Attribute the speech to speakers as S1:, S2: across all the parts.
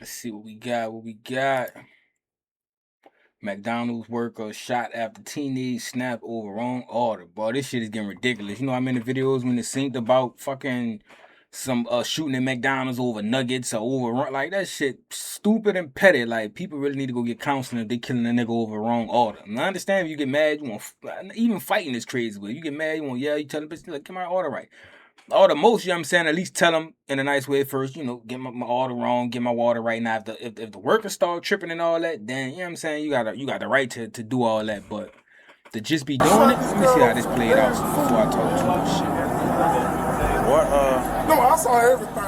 S1: Let's see what we got. McDonald's worker shot after teenage snap over wrong order. Boy, this shit is getting ridiculous. You know, I'm in the videos when it synced about fucking some shooting at McDonald's over nuggets or over like that shit stupid and petty. Like people really need to go get counseling if they killing a nigga over wrong order. And I understand if you get mad, you want even fighting is crazy, but you get mad, you want you tell the bitch like get my order right. Or the most, you know what I'm saying, at least tell them in a nice way first, get my order wrong, get my water right now. If the workers start tripping and all that, then you know what I'm saying, you got the right to do all that. But to just be doing it, let me see how this played out before I talk too much shit.
S2: What
S3: No, I saw everything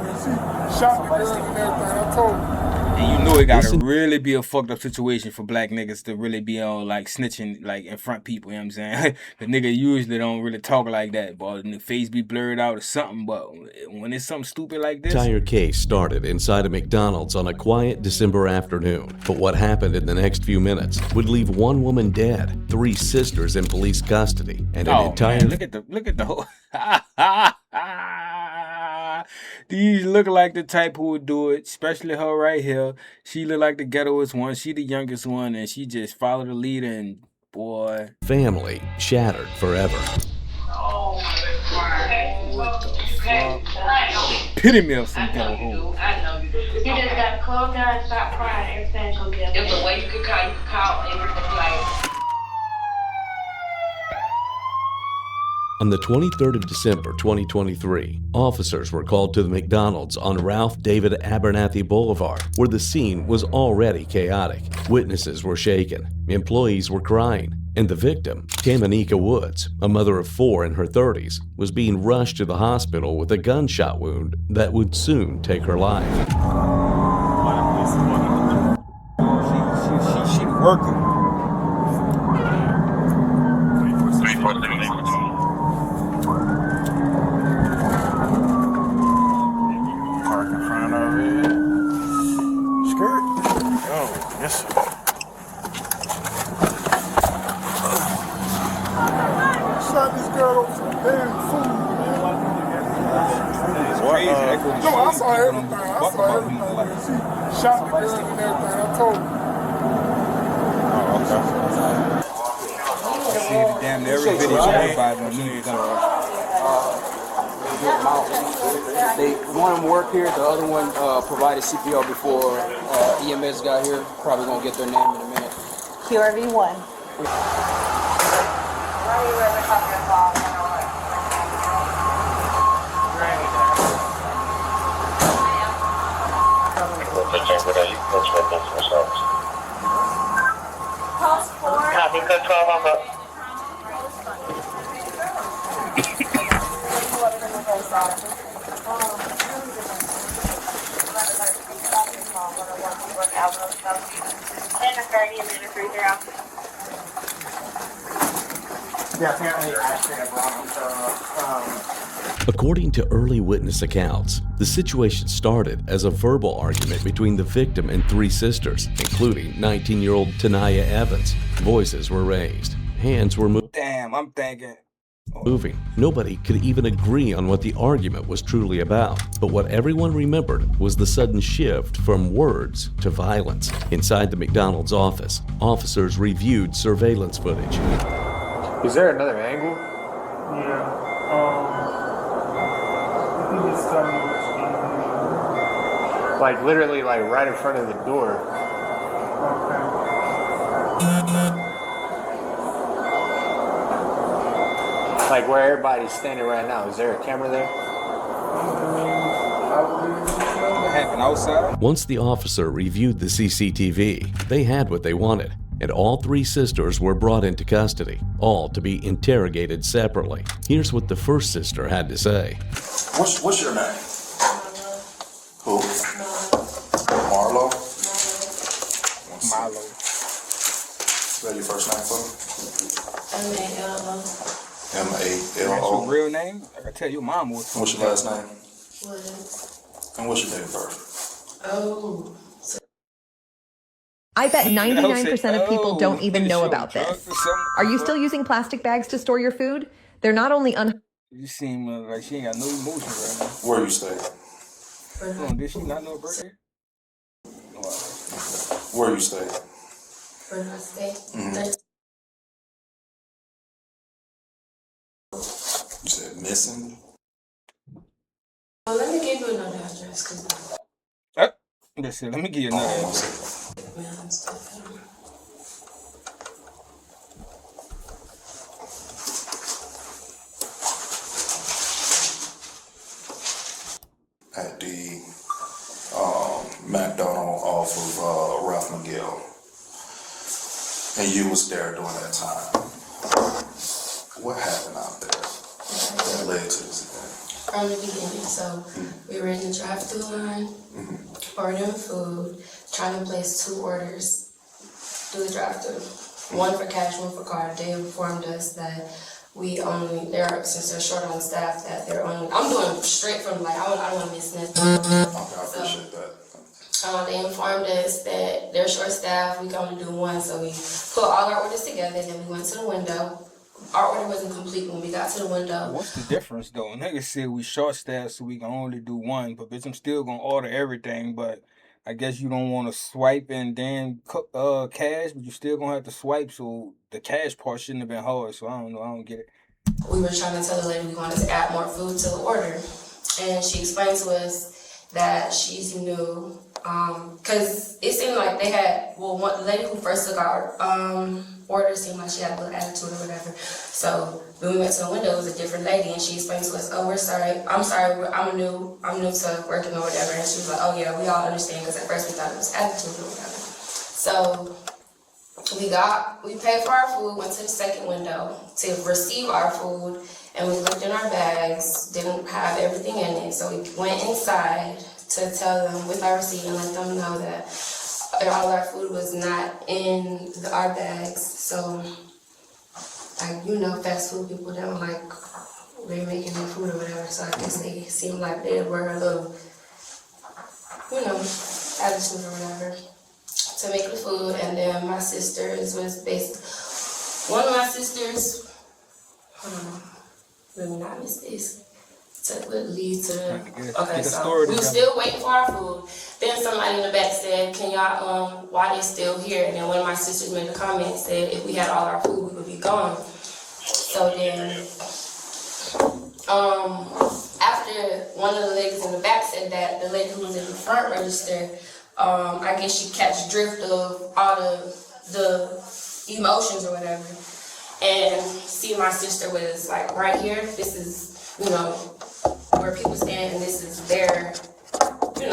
S3: when she shot the girl and everything. I told her.
S1: And you know it gotta really be a fucked up situation for black niggas to really be on like snitching like in front of people, you know what I'm saying? The nigga usually don't really talk like that, but the face be blurred out or something, but when it's something stupid like this.
S4: The entire case started inside a McDonald's on a quiet December afternoon, but what happened in the next few minutes would leave one woman dead, 3 sisters in police custody, and an entire...
S1: Man, look at the whole... These look like the type who would do it, especially her right here. She look like the ghettoest one. She the youngest one, and she just followed the leader, and boy...
S4: Family shattered forever.
S1: Oh, what the fuck? Epitome of some ghetto hole.
S5: I know you do. You just gotta calm down and stop crying. Everything's gonna get better. If the way you can call everything like...
S4: On the 23rd of December, 2023, officers were called to the McDonald's on Ralph David Abernathy Boulevard, where the scene was already chaotic. Witnesses were shaken, employees were crying, and the victim, Tamanika Woods, a mother of 4 in her 30s, was being rushed to the hospital with a gunshot wound that would soon take her life.
S1: She working.
S2: Yes, sir.
S3: Shot this girl over some damn food, man. No, I saw everything. When she shot the girl and everything. I told her.
S1: I see damn near every video everybody on me.
S6: One of them worked here, the other one provided CPR before EMS got here. Probably gonna get their name in a minute.
S7: QRV1.
S8: Copy, code 12 on the...
S4: According to early witness accounts, the situation started as a verbal argument between the victim and 3 sisters, including 19-year-old Tanaya Evans. Voices were raised. Hands were moved.
S1: Damn, I'm thinking.
S4: Moving. Nobody could even agree on what the argument was truly about. But what everyone remembered was the sudden shift from words to violence. Inside the McDonald's office, officers reviewed surveillance footage.
S6: Is there another angle?
S3: Yeah. I think it's
S6: Like literally like right in front of the door.
S3: Okay.
S6: Like where everybody's standing right now. Is there a camera there?
S1: What happened outside?
S4: Once the officer reviewed the CCTV, they had what they wanted, and all 3 sisters were brought into custody, all to be interrogated separately. Here's what the first sister had to say.
S9: What's your name? Who? Marlo?
S1: Milo.
S9: Spell your first name for me.
S5: M-A-L-O.
S1: That's your
S9: M-A-L-O.
S1: real name? I can tell your mom was.
S9: What's your last name?
S5: Williams.
S9: And what's your date of birth?
S5: Oh.
S7: I bet 99% of people don't even know about this. Are you still using plastic bags to store your food? They're not only
S1: You seem like she ain't got no emotion right now.
S9: Where you stay?
S1: Did she not know her birthday?
S9: Where you stay?
S8: Where do I stay?
S9: You said missing?
S8: Well, let me give you another address, because
S1: That's it. Let me give you another address.
S8: mail and stuff.
S9: At the Mcdonald off of Ralph McGill. And you was there during that time. What happened out there that led to this event?
S8: From the beginning, so we were in the drive-thru line, ordering food, trying to place 2 orders through the drive-thru. One for cash, one for card. They informed us that since they're short on staff, that they're only, I'm doing straight from like, I don't want to miss nothing.
S9: Okay, I appreciate that.
S8: They informed us that they're short staffed, we can only do one, so we put all our orders together, then we went to the window. Our order wasn't complete when we got to the window.
S1: What's the difference though? Niggas said we short staffed so we can only do one, but bitch, I'm still gonna order everything, but I guess you don't want to swipe and then cash, but you still gonna have to swipe, so the cash part shouldn't have been hard, so I don't know, I don't get it.
S8: We were trying to tell the lady we wanted to add more food to the order, and she explained to us that she's new, because it seemed like they had, the lady who first took our order seemed like she had a little attitude or whatever. So when we went to the window, it was a different lady, and she explained to us, "Oh, we're sorry. I'm sorry. I'm new to working or whatever." And she was like, "Oh yeah, we all understand," because at first we thought it was attitude or whatever. So we paid for our food, went to the second window to receive our food, and we looked in our bags, didn't have everything in it. So we went inside to tell them with our receipt and let them know that all our food was not in our bags. So, like, fast food people don't like remaking their food or whatever. So I guess they seemed like they were a little, attitude or whatever to make the food. And then my sisters was one of my sisters, let me not miss this. Would lead to okay, so we were still waiting for our food. Then somebody in the back said, "Can y'all why they still here?" And then one of my sisters made a comment and said, "If we had all our food, we would be gone." So then after one of the ladies in the back said that, the lady who was in the front register, I guess she catch drift of all the emotions or whatever. And see, my sister was like right here. This is where people stand, and this is their,
S1: You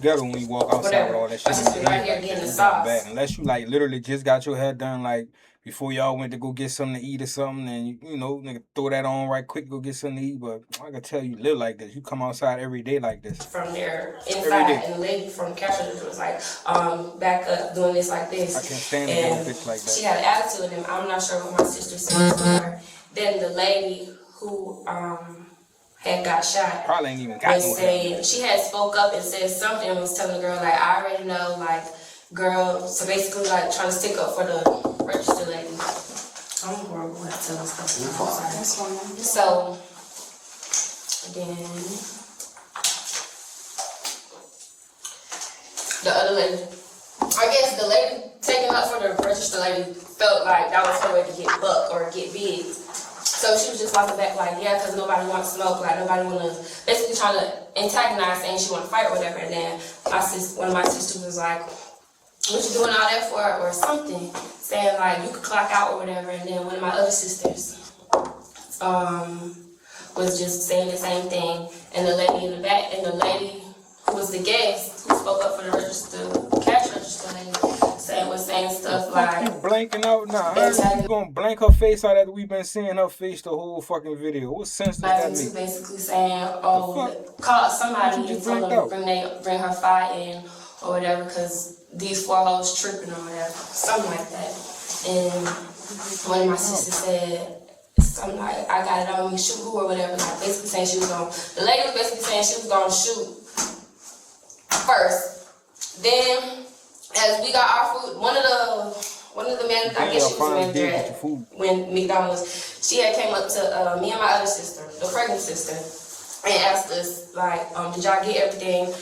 S1: gotta when you walk outside with all that shit.
S8: I just be right here getting the sauce.
S1: Unless you like literally just got your hair done, like before y'all went to go get something to eat or something, and nigga throw that on right quick, go get something to eat. But I can tell you live like this. You come outside every day like this.
S8: From there inside, and the lady from the cash register was like, back up, doing this like this.
S1: I can't stand a bitch like that.
S8: She had an attitude, and I'm not sure what my sister said to her. Then the lady who had got shot.
S1: Probably ain't even got no
S8: saying, she had spoke up and said something and was telling the girl, like, "I already know, like, girl," so basically like trying to stick up for the register lady. I'm horrible at telling stuff. I'm sorry. So then the other lady, I guess the lady taking up for the register lady felt like that was her way to get buck or get big. So she was just walking back like, yeah, because nobody wants smoke, like nobody want to, basically trying to antagonize, saying she want to fight or whatever. And then one of my sisters was like, "What you doing all that for?" or something, saying like, "You could clock out" or whatever. And then one of my other sisters was just saying the same thing. And the lady in the back, and the lady who was the guest, who spoke up for the cash register lady, was saying stuff like,
S1: "You blanking out now? How you gonna blank her face out after we've been seeing her face the whole fucking video? What sense does that make?"
S8: Basically saying, call somebody and tell them bring her fire in or whatever, because these 4 hoes tripping or whatever, something like that. And one of my sisters said something like, "I got it on me, shoot who," or whatever, like basically saying the lady was basically saying she was gonna shoot first. Then as we got our food, one of the men, I guess she was the manager when McDonald's, she had came up to me and my other sister, the pregnant sister, and asked us, like, did y'all get everything?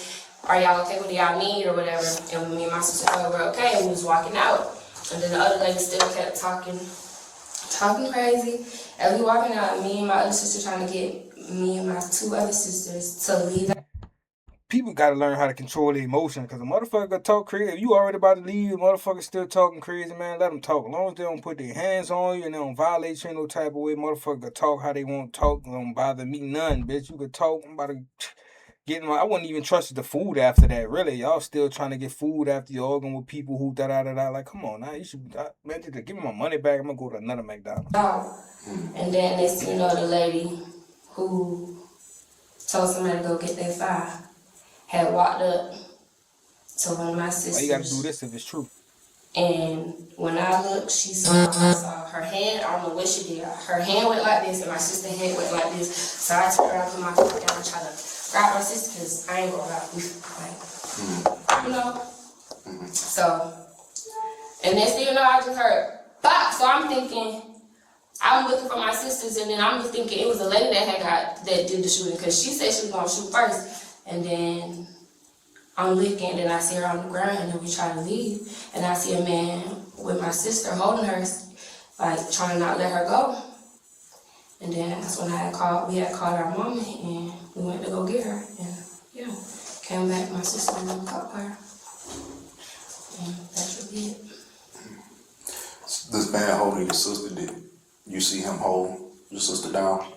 S8: Are y'all okay with y'all need or whatever? And me and my sister were okay, and we was walking out. And then the other lady still kept talking crazy. As we walking out, me and my other sister trying to get me and my two other sisters to leave.
S1: People gotta learn how to control their emotion, because a motherfucker gonna talk crazy. If you already about to leave, the motherfucker still talking crazy, man, let them talk. As long as they don't put their hands on you and they don't violate you in no type of way, motherfucker can talk how they want to talk. It don't bother me none, bitch. You could talk. I'm about to get in my... I wouldn't even trust the food after that, really. Y'all still trying to get food after you arguing with people who da-da-da-da. Like, come on, now, you should... man, give me my money back. I'm gonna go to another McDonald's.
S8: And then it's, the lady who told somebody to go get their fire had walked up to one of my sisters.
S1: Why you gotta do this if it's true?
S8: And when I looked, I saw her hand. I don't know what she did. Her hand went like this, and my sister's head went like this. So I turned around, put my foot down, and tried to grab my sister, because I ain't gonna grab like, So, and next thing you know, I just heard pop. So I'm thinking, I'm looking for my sisters, and then I'm just thinking it was a lady that did the shooting, because she said she was gonna shoot first. And then I'm looking, and then I see her on the ground, and then we try to leave. And I see a man with my sister holding her, like trying to not let her go. And then that's when we had called our mama, and we went to go get her. And came back, my sister and caught her. And that's really it.
S9: This man holding your sister, did you see him hold your sister down?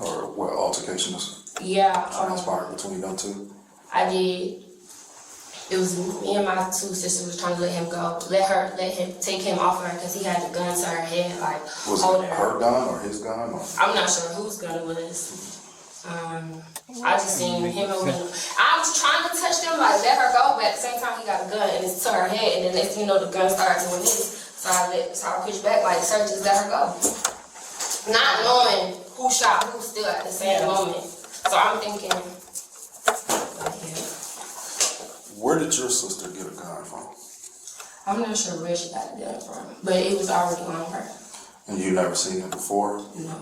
S9: Or what altercation was transpired between them two?
S8: I did. It was me and my two sisters was trying to let him go, let him take him off her, because he had the gun to her head, like
S9: was
S8: holding
S9: it her gun or his gun? Or?
S8: I'm not sure whose gun it was. I just seen him and me. I was trying to touch them, like let her go, but at the same time he got a gun and it's to her head, and then next thing you know the gun started doing this. So I pushed back, like sir, just let her go. Not knowing who shot who still at the same moment. So I'm thinking,
S9: where did your sister get a gun from?
S8: I'm not sure where she got the gun from, but it was already on her.
S9: And you never seen it before?
S8: No.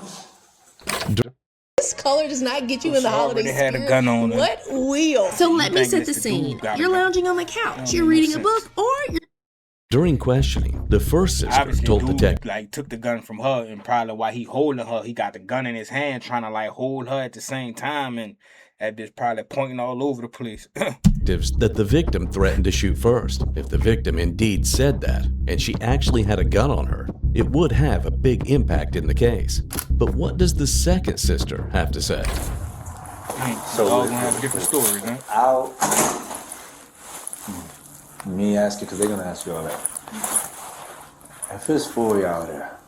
S10: This color does not get you in the holiday spirit.
S1: Had a gun on
S10: what will?
S11: So let me set the scene. You're lounging on the couch. You're reading a book, or you're...
S4: During questioning, the first sister
S1: Obviously,
S4: told
S1: dude,
S4: detectives,
S1: like, took the gun from her, and probably while he holding her, he got the gun in his hand, trying to, like, hold her at the same time, and that bitch probably pointing all over the place.
S4: that the victim threatened to shoot first. If the victim indeed said that, and she actually had a gun on her, it would have a big impact in the case. But what does the second sister have to say?
S1: So all gonna have different stories, huh?
S2: Me ask you, because they're going to ask you all that. If it's 4 of y'all there,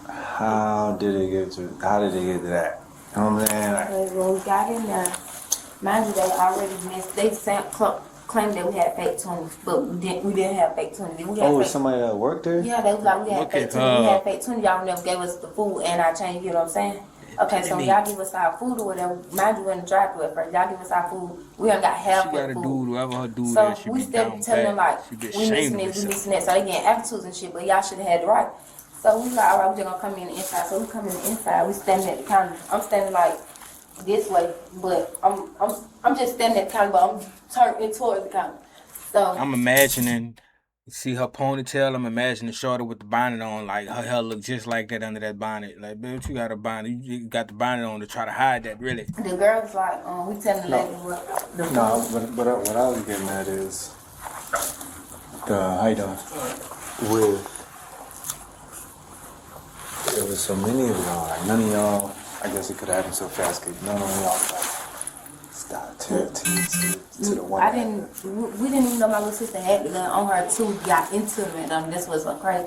S2: how did they get to that? You know what I'm saying?
S12: Like, when we got in there, mind you, they already missed. They claimed that we had fake 20s, but we didn't have fake 20s. We had
S2: was somebody that worked there?
S12: Yeah, they was like, we had fake 20s. We had fake 20s. Y'all never gave us the food and our change, you know what I'm saying? Okay, so y'all give us our food or whatever. Mind you, in the drive-thru at first, y'all give us our food. We done got half the food.
S1: Whoever her dude
S12: so
S1: is,
S12: we still telling them like, we missing this, we missing that. So they getting attitudes and shit, but y'all should have had the right. So we like, all right, we just gonna come in the inside. So we come in the inside. We standing at the counter. I'm standing like this way, but I'm just standing at the counter, but I'm turning towards the counter. So
S1: I'm imagining. See her ponytail, I'm imagining Shorty with the bonnet on, like her hair look just like that under that bonnet. Like, bitch, you got a bonnet, you got the bonnet on to try to hide that, really.
S12: The girl's like, we telling the lady what the
S2: what I was getting at is, how you doing? There was so many of y'all, like none of y'all, I guess it could happen so fast, because none of y'all like, stop to the one.
S12: We didn't even know my little sister had the gun on her too. We got into it, and this was so crazy.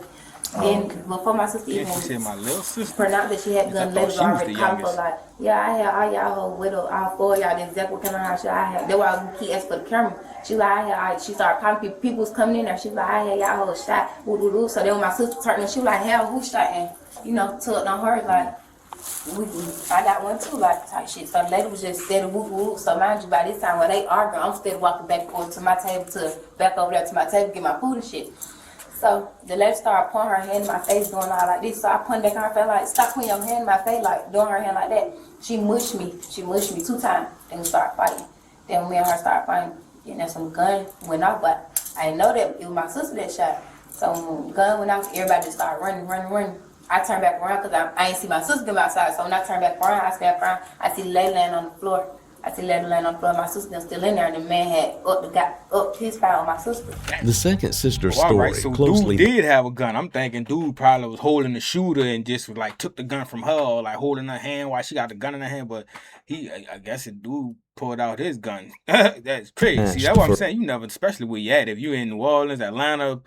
S12: Then before my sister even
S1: my little sister
S12: pronounced that she had gun, ladies already called for like, yeah, I had all y'all whole widow, all 4 of y'all, the exact what kind of house I had. That's why we keep asking for the camera. She like, she started calling people was coming in there. She like, I had y'all whole shot, woo. So then when my sister turned and she like, hell, who shot? And tugged on her like. I got one too, like type shit. So the lady was just steady whoop. So mind you, by this time when they arguing, I'm still walking back and forth to my table back over there to my table, get my food and shit. So the lady started putting her hand in my face, doing all like this. So I put back on her face, like, stop putting your hand in my face, like doing her hand like that. She mushed me 2 times. Then we started fighting. Then me and her started fighting. And then some gun went off, but I didn't know that it was my sister that shot. So when the gun went off, everybody just started running. I turned back around because I ain't see my sister come outside. So when I turned back around, I see the lady laying on the floor. My sister still in there, and the man had got up his fire on my sister.
S4: The second sister's
S1: All
S4: story
S1: right, so
S4: closely
S1: dude did have a gun. I'm thinking dude probably was holding the shooter and just like took the gun from her, or like holding her hand while she got the gun in her hand. But I guess the dude pulled out his gun. That's crazy. See, that's what I'm saying. You never, especially where you at. If you're in New Orleans, Atlanta,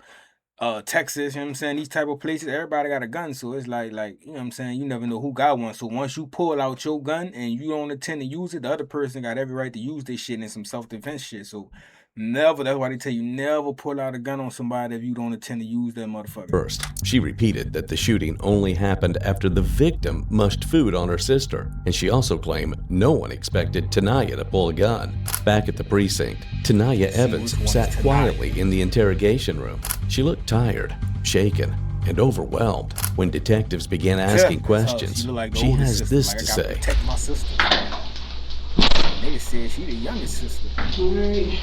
S1: Texas, you know what I'm saying? These type of places, everybody got a gun. So it's like, you know what I'm saying? You never know who got one. So once you pull out your gun and you don't intend to use it, the other person got every right to use this shit in some self-defense shit. So never, that's why they tell you never pull out a gun on somebody if you don't intend to use that motherfucker.
S4: First, she repeated that the shooting only happened after the victim mushed food on her sister, and she also claimed no one expected Tanaya to pull a gun. Back at the precinct, Tanaya Evans sat quietly in the interrogation room. She looked tired, shaken, and overwhelmed. When detectives began asking questions, she has this to say.
S1: Protect my sister. Nigga said she the youngest sister.
S13: Alright.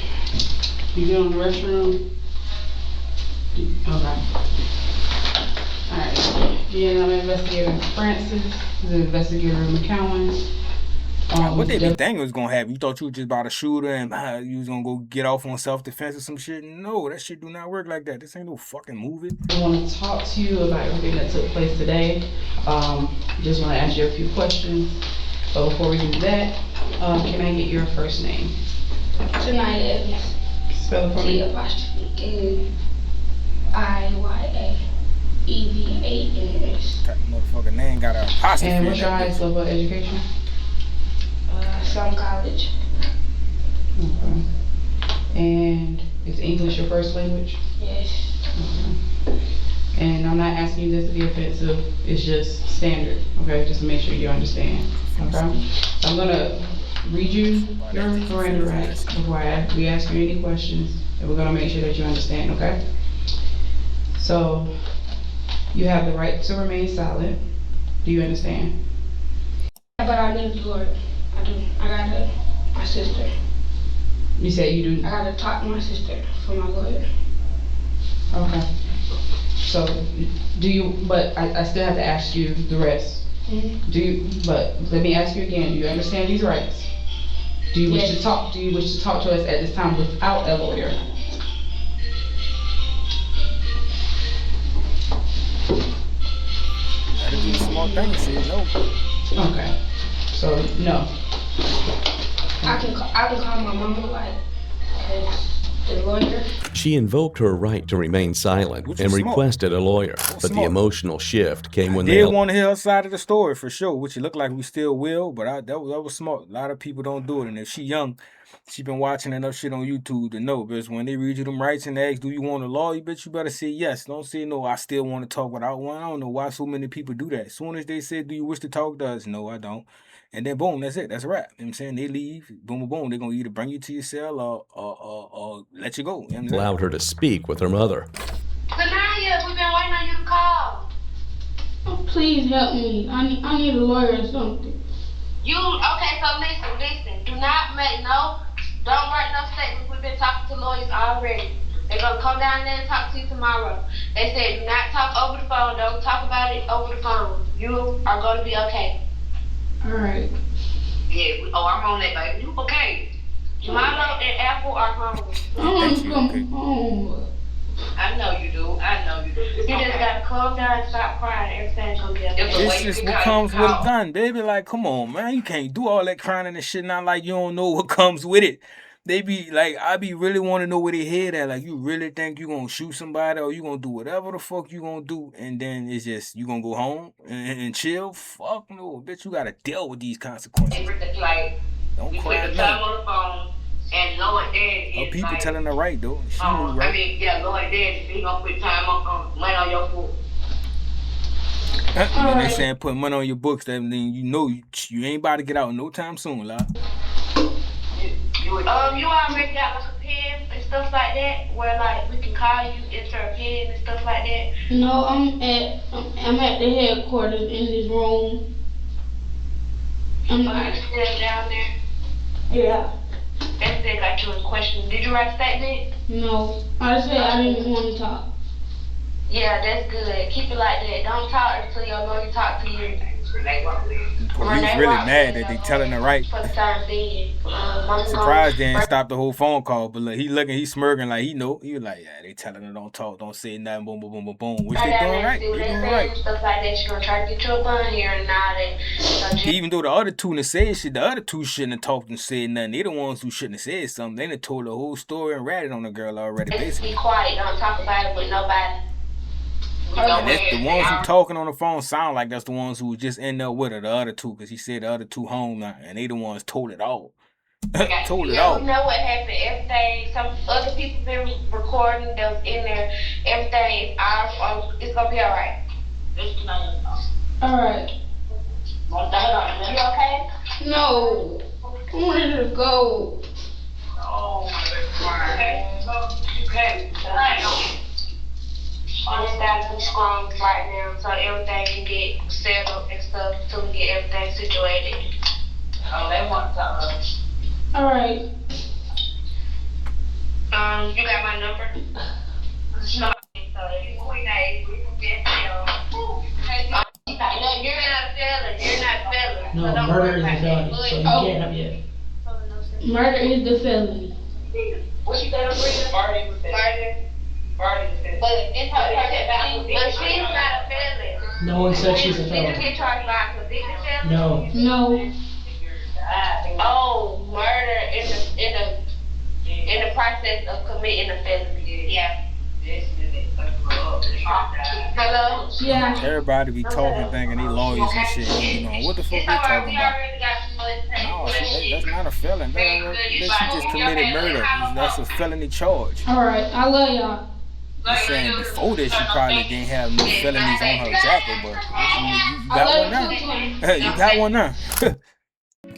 S13: You go in the restroom? Okay. Alright. Yeah, I'm investigator Francis. The investigator McCowan.
S1: What they be thinking was gonna happen? You thought you was just about a shooter and you was gonna go get off on self-defense or some shit? No, that shit do not work like that. This ain't no fucking movie.
S13: I want to talk to you about everything that took place today. Just want to ask you a few questions. But before we do that, can I get your first name?
S8: Tanaya Evans.
S13: Spell it for me.
S8: T-N-I-Y-A-E-V-A-N-S.
S1: That motherfucker name got a apostrophe.
S13: And what's your highest level of education?
S8: Some college.
S13: Okay. And is English your first language?
S8: Yes.
S13: Okay. And I'm not asking you this to be offensive. It's just standard, okay? Just to make sure you understand, okay? So I'm gonna read you your Miranda rights before we ask you any questions, and we're gonna make sure that you understand, okay? So you have the right to remain silent. Do you understand?
S8: But I need the Lord. I do. I gotta, my sister.
S13: You said you do?
S8: I gotta talk to my sister for my lawyer.
S13: Okay. So, do you, but I still have to ask you the rest.
S8: Mm-hmm.
S13: Do you, but let me ask you again, do you understand these rights? Do you wish to talk, to us at this time without a lawyer?
S1: Gotta do the small thing, say no.
S13: Okay. So, no.
S8: I can call my mama, like, the lawyer.
S4: She invoked her right to remain silent and requested a lawyer, but the emotional shift came when
S1: they want to hear her side of the story for sure, which it looked like we still will, but that was smart. A lot of people don't do it, and if she young, she been watching enough shit on YouTube to know. Because when they read you them rights and ask, do you want a lawyer? Bitch, you better say yes. Don't say no. I still want to talk without one. I don't know why so many people do that. As soon as they say, do you wish to talk to us? No, I don't. And then boom, that's it. That's a wrap. You know what I'm saying? They leave, boom, boom, boom. They're gonna either bring you to your cell or let you go. You know
S4: allowed her to speak with her mother.
S5: Tanaya, we've been waiting on you to call.
S8: Oh, please help me. I need a lawyer or something.
S5: Okay, so listen. Do not don't write no statements. We've been talking to lawyers already. They're gonna come down there and talk to you tomorrow. They said do not talk over the phone. Don't talk about it over the phone. You are gonna be okay.
S8: Alright.
S5: Yeah, I'm on that, baby. You okay? Milo and Apple are home.
S8: I want to come home.
S5: I know you do. You just gotta calm down and stop crying. Everything's gonna be okay.
S1: This is what comes with a gun, baby. Like, come on, man. You can't do all that crying and shit. Not like you don't know what comes with it. They be like, I be really want to know where they head at. Like, you really think you gonna shoot somebody or you gonna do whatever the fuck you gonna do, and then it's just you gonna go home and chill? Fuck no, bitch. You gotta deal with these consequences.
S5: Like,
S1: don't
S5: we
S1: cry
S5: put the time on the phone, and Lord Dad is
S1: people
S5: like,
S1: telling her right though. She knew right.
S5: I mean, yeah, Lord Dad, he gonna put time on money on your food.
S1: They saying put money on your books, that mean you know you ain't about to get out no time soon, lad.
S5: You already got like a pen and stuff like like that, where like we can call you, interpret and stuff like that?
S14: No, I'm at the headquarters in this room. I'm not
S5: still down there.
S14: Yeah.
S5: That still got you in question. Did you write a statement?
S14: No, I said I didn't want to talk.
S5: Yeah, that's good. Keep it like that. Don't talk until your lawyer talk to you.
S1: He's really mad that they telling her right.
S5: For the time being.
S1: Surprised they didn't stop the whole phone call, but look, he's smirking like he know. He was like, yeah, they telling her don't talk, don't say nothing, boom, boom, boom, boom, boom. Which they doing right. They doing right.
S5: Stuff like that. She gonna try to get you a bun here and now that.
S1: Even though the other two done said shit, the other two shouldn't have talked and said nothing. They the ones who shouldn't have said something. They done told the whole story and ratted on the girl already, basically.
S5: Be quiet. Don't talk about it with nobody.
S1: And that's the ones who talking on the phone sound like that's the ones who just end up with her, the other two, because he said the other two home now, and they the ones told it all. Told it all.
S5: You know what happened? Everything, some other people been recording that was in there. Everything is ours. It's gonna be alright.
S14: Alright.
S5: You okay?
S14: No. I wanted to go.
S5: Oh my God. Okay. I just gotta be strong right now so everything can get set up and stuff so we get everything situated. Oh, they want to talk to us.
S14: Alright.
S5: You got my number? No. You're not felon.
S15: No,
S5: so
S15: murder is a felony, so you can't have yet.
S14: Murder is the felony.
S5: What you got to Murder. But she's not a felon.
S15: No one said she's a felon.
S5: Did you get charged by a convicted felon?
S15: No.
S14: No.
S5: Oh, murder in the process of committing a felony. Yeah. Hello?
S14: Yeah.
S1: Everybody be talking, thinking they lawyers and shit. You know, what the fuck they talking about? No, that's not a felon. She just committed murder. That's a felony charge.
S14: Alright, I love y'all.
S1: I'm saying before this, she probably didn't have no felonies on her jacket, but you got one now. You got one now.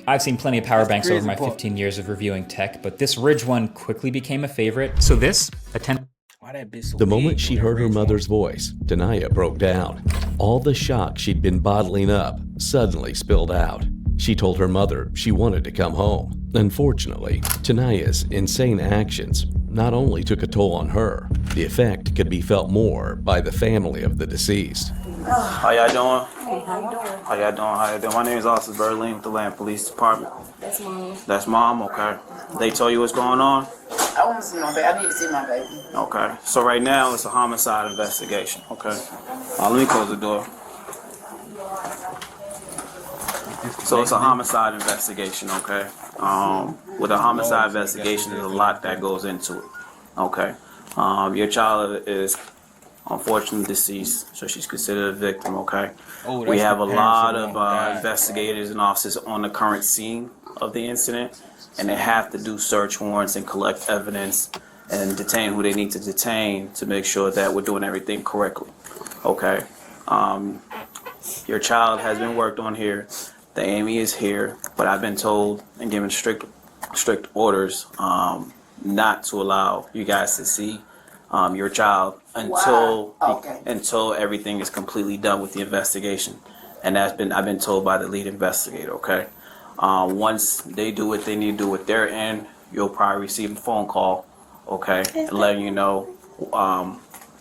S16: I've seen plenty of power banks over my 15 years of reviewing tech, but this Ridge one quickly became a favorite. So this,
S4: The moment she heard her mother's voice, Tanaya broke down. All the shock she'd been bottling up suddenly spilled out. She told her mother she wanted to come home. Unfortunately, Tanaya's insane actions not only took a toll on her, the effect could be felt more by the family of the deceased.
S17: How y'all doing?
S12: Hey, how you doing?
S17: How y'all doing? My name is Officer Berlin with the Land Police Department.
S12: That's mom.
S17: That's mom, okay. They told you what's going on?
S12: I want to see my baby. I need to see my baby.
S17: Okay. So right now it's a homicide investigation, okay? Let me close the door. So it's a homicide investigation, okay? With a homicide investigation, there's a lot that goes into it, okay? Your child is unfortunately deceased, so she's considered a victim, okay? We have a lot of investigators and officers on the current scene of the incident, and they have to do search warrants and collect evidence and detain who they need to detain to make sure that we're doing everything correctly, okay? Your child has been worked on here. The Amy is here, but I've been told and given strict orders not to allow you guys to see your child until everything is completely done with the investigation, and I've been told by the lead investigator. Okay, once they do what they need to do with their end, you'll probably receive a phone call. Okay, and letting you know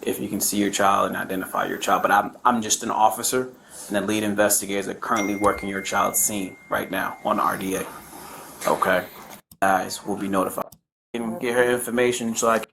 S17: if you can see your child and identify your child. But I'm just an officer. And the lead investigators are currently working your child's scene right now on RDA. Okay. Guys will be notified. You can get her information so I can...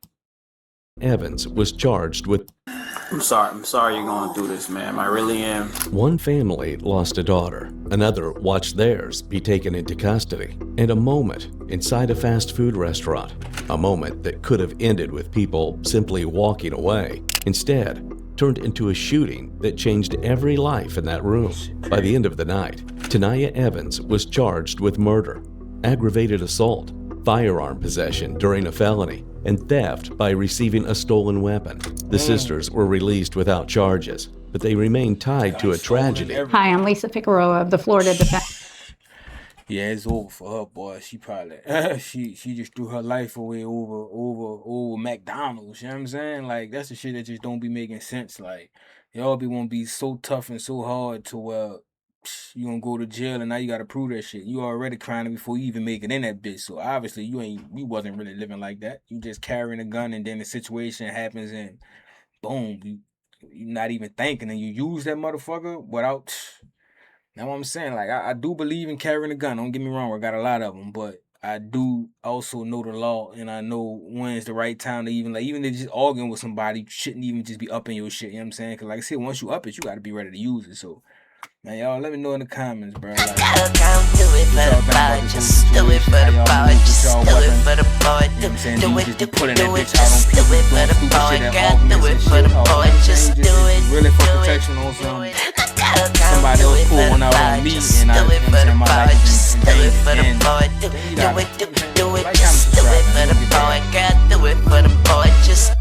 S4: Evans was charged with...
S17: I'm sorry you're going through this, ma'am. I really am.
S4: One family lost a daughter. Another watched theirs be taken into custody. And a moment inside a fast food restaurant. A moment that could have ended with people simply walking away. Instead, turned into a shooting that changed every life in that room. By the end of the night, Tanaya Evans was charged with murder, aggravated assault, firearm possession during a felony, and theft by receiving a stolen weapon. The sisters were released without charges, but they remain tied to a tragedy.
S18: Hi, I'm Lisa Figueroa of the Florida Defense.
S1: Yeah, it's over for her, boy. She probably she just threw her life away over McDonald's. You know what I'm saying? Like that's the shit that just don't be making sense. Like y'all be want to be so tough and so hard to you gonna go to jail and now you gotta prove that shit. You already crying before you even make it in that bitch. So obviously you wasn't really living like that. You just carrying a gun and then the situation happens and boom, you not even thinking and you use that motherfucker without. Now what I'm saying, like I do believe in carrying a gun. Don't get me wrong, I got a lot of them, but I do also know the law, and I know when is the right time to even to just arguing with somebody, you shouldn't even just be upping your shit. You know what I'm saying? Because like I said, once you up it, you got to be ready to use it. So, man, y'all let me know in the comments, bro. Like,
S18: do it for the boy, just do it for the boy, just do it for the boy, do it, just do it for the boy, girl, do it for the boy, just do it,
S1: really for protection on something. Somebody else pull one out on me, and my life is in danger.
S18: Do it, do it, just do it for the boy, girl, do it for the boy, just